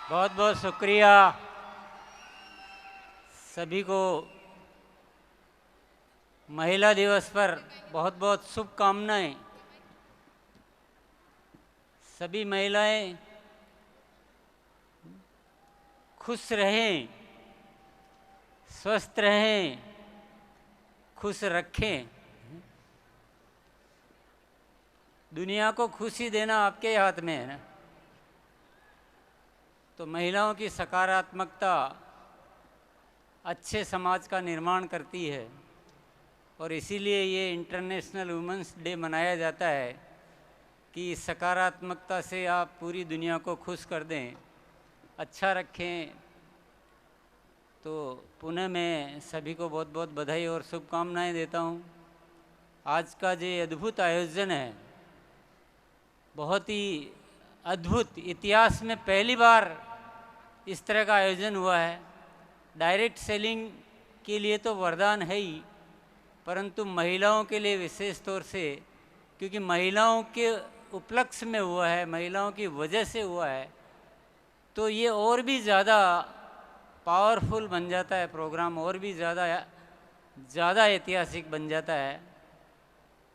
बहुत बहुत शुक्रिया सभी को। महिला दिवस पर बहुत बहुत शुभकामनाएं। सभी महिलाएं खुश रहें, स्वस्थ रहें, खुश रखें। दुनिया को खुशी देना आपके हाथ में है ना। तो महिलाओं की सकारात्मकता अच्छे समाज का निर्माण करती है और इसीलिए ये इंटरनेशनल वुमेंस डे मनाया जाता है कि सकारात्मकता से आप पूरी दुनिया को खुश कर दें, अच्छा रखें। तो पुनः मैं सभी को बहुत बहुत बधाई और शुभकामनाएं देता हूँ। आज का जो अद्भुत आयोजन है, बहुत ही अद्भुत, इतिहास में पहली बार इस तरह का आयोजन हुआ है। डायरेक्ट सेलिंग के लिए तो वरदान है ही, परंतु महिलाओं के लिए विशेष तौर से, क्योंकि महिलाओं के उपलक्ष्य में हुआ है, महिलाओं की वजह से हुआ है, तो ये और भी ज़्यादा पावरफुल बन जाता है प्रोग्राम, और भी ज़्यादा ऐतिहासिक बन जाता है।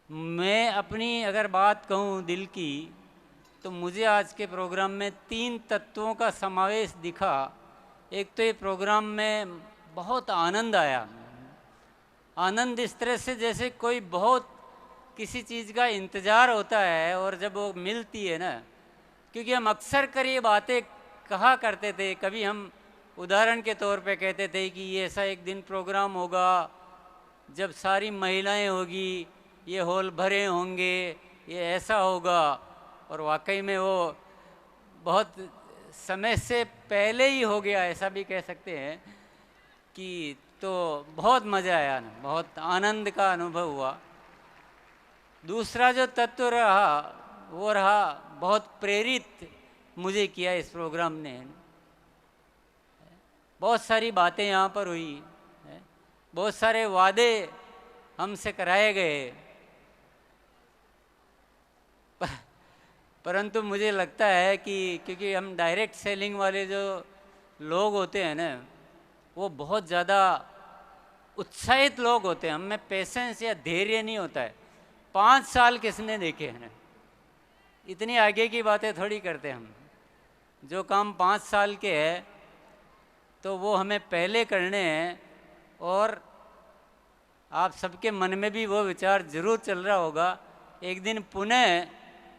मैं अपनी अगर बात कहूँ दिल की, तो मुझे आज के प्रोग्राम में 3 तत्वों का समावेश दिखा। एक तो ये प्रोग्राम में बहुत आनंद आया। आनंद इस तरह से जैसे कोई बहुत किसी चीज़ का इंतज़ार होता है और जब वो मिलती है ना, क्योंकि हम अक्सर कर ये बातें कहा करते थे। कभी हम उदाहरण के तौर पे कहते थे कि ये ऐसा एक दिन प्रोग्राम होगा जब सारी महिलाएं होगी, ये हॉल भरे होंगे, ये ऐसा होगा। और वाकई में वो बहुत समय से पहले ही हो गया, ऐसा भी कह सकते हैं कि। तो बहुत मज़ा आया ना, बहुत आनंद का अनुभव हुआ। दूसरा जो तत्व रहा वो रहा, बहुत प्रेरित मुझे किया इस प्रोग्राम ने। बहुत सारी बातें यहाँ पर हुई, बहुत सारे वादे हमसे कराए गए, परंतु मुझे लगता है कि क्योंकि हम डायरेक्ट सेलिंग वाले जो लोग होते हैं ना, वो बहुत ज़्यादा उत्साहित लोग होते हैं। हम में पेशेंस या धैर्य नहीं होता है। 5 साल किसने देखे हैं ना, इतनी आगे की बातें थोड़ी करते हम। जो काम 5 साल के है तो वो हमें पहले करने हैं। और आप सबके मन में भी वो विचार जरूर चल रहा होगा, एक दिन पुनः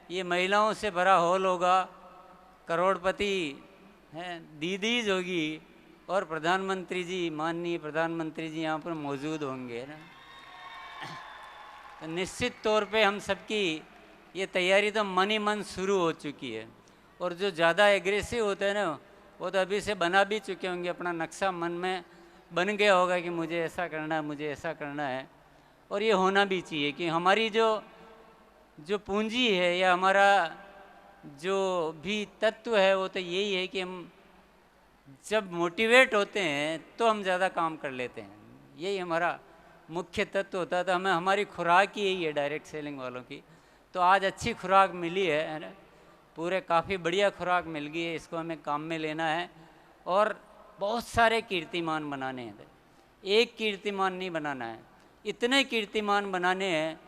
ये महिलाओं से भरा हॉल होगा, करोड़पति हैं, दीदीज होगी और प्रधानमंत्री जी, माननीय प्रधानमंत्री जी यहाँ पर मौजूद होंगे ना। तो निश्चित तौर पे हम सबकी ये तैयारी तो मन ही मन शुरू हो चुकी है। और जो ज़्यादा एग्रेसिव होते हैं ना, वो तो अभी से बना भी चुके होंगे, अपना नक्शा मन में बन गया होगा कि मुझे ऐसा करना है, मुझे ऐसा करना है। और ये होना भी चाहिए कि हमारी जो पूंजी है या हमारा जो भी तत्व है वो तो यही है कि हम जब मोटिवेट होते हैं तो हम ज़्यादा काम कर लेते हैं। यही हमारा मुख्य तत्व होता है। तो हमें हमारी खुराक ही यही है डायरेक्ट सेलिंग वालों की। तो आज अच्छी खुराक मिली है ना, पूरे काफ़ी बढ़िया खुराक मिल गई है। इसको हमें काम में लेना है और बहुत सारे कीर्तिमान बनाने हैं। एक कीर्तिमान नहीं बनाना है, इतने कीर्तिमान बनाने हैं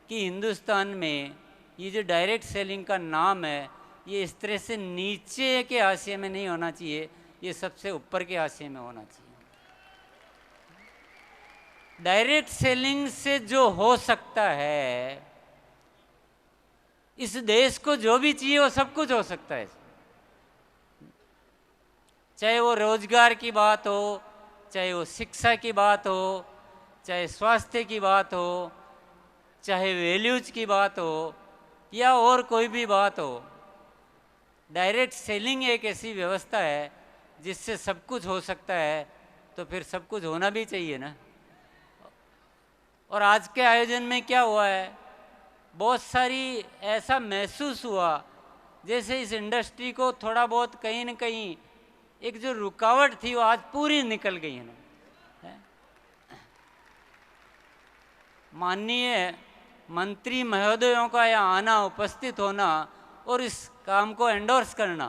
कि हिंदुस्तान में ये जो डायरेक्ट सेलिंग का नाम है, ये इस तरह से नीचे के हाशिए में नहीं होना चाहिए, ये सबसे ऊपर के हाशिए में होना चाहिए। डायरेक्ट सेलिंग से जो हो सकता है, इस देश को जो भी चाहिए वो सब कुछ हो सकता है। चाहे वो रोजगार की बात हो, चाहे वो शिक्षा की बात हो, चाहे स्वास्थ्य की बात हो, चाहे वैल्यूज की बात हो, या और कोई भी बात हो। डायरेक्ट सेलिंग एक ऐसी व्यवस्था है जिससे सब कुछ हो सकता है। तो फिर सब कुछ होना भी चाहिए ना। और आज के आयोजन में क्या हुआ है, बहुत सारी ऐसा महसूस हुआ जैसे इस इंडस्ट्री को थोड़ा बहुत कहीं न कहीं एक जो रुकावट थी वो आज पूरी निकल गई है ना। माननीय मंत्री महोदयों का यहाँ आना, उपस्थित होना और इस काम को एंडोर्स करना,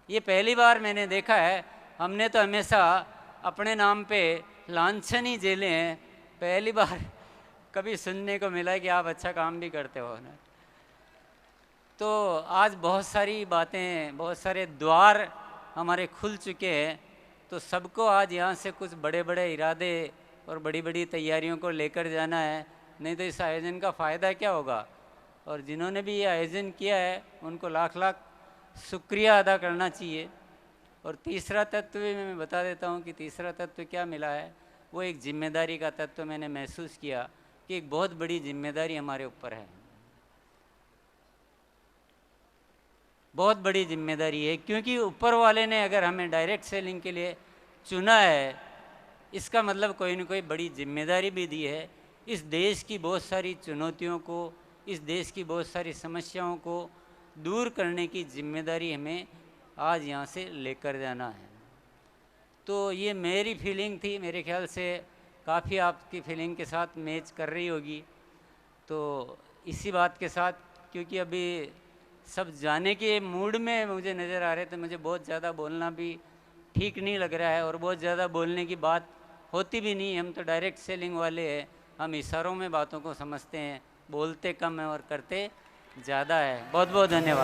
ये पहली बार मैंने देखा है। हमने तो हमेशा अपने नाम पे लांछन ही झेले हैं, पहली बार कभी सुनने को मिला कि आप अच्छा काम भी करते हो ना। तो आज बहुत सारी बातें, बहुत सारे द्वार हमारे खुल चुके हैं। तो सबको आज यहाँ से कुछ बड़े बड़े इरादे और बड़ी बड़ी तैयारियों को लेकर जाना है, नहीं तो इस आयोजन का फ़ायदा क्या होगा। और जिन्होंने भी ये आयोजन किया है उनको लाख लाख शुक्रिया अदा करना चाहिए। और तीसरा तत्व भी मैं बता देता हूँ कि तीसरा तत्व क्या मिला है, वो एक जिम्मेदारी का तत्व मैंने महसूस किया कि एक बहुत बड़ी जिम्मेदारी हमारे ऊपर है, बहुत बड़ी जिम्मेदारी है। क्योंकि ऊपर वाले ने अगर हमें डायरेक्ट सेलिंग के लिए चुना है, इसका मतलब कोई ना कोई बड़ी जिम्मेदारी भी दी है। इस देश की बहुत सारी चुनौतियों को, इस देश की बहुत सारी समस्याओं को दूर करने की जिम्मेदारी हमें आज यहाँ से लेकर जाना है। तो ये मेरी फीलिंग थी, मेरे ख्याल से काफ़ी आपकी फीलिंग के साथ मैच कर रही होगी। तो इसी बात के साथ, क्योंकि अभी सब जाने के मूड में मुझे नज़र आ रहे थे, मुझे बहुत ज़्यादा बोलना भी ठीक नहीं लग रहा है और बहुत ज़्यादा बोलने की बात होती भी नहीं। हम तो डायरेक्ट सेलिंग वाले हैं, हम इशारों में बातों को समझते हैं, बोलते कम है और करते ज़्यादा है। बहुत बहुत धन्यवाद।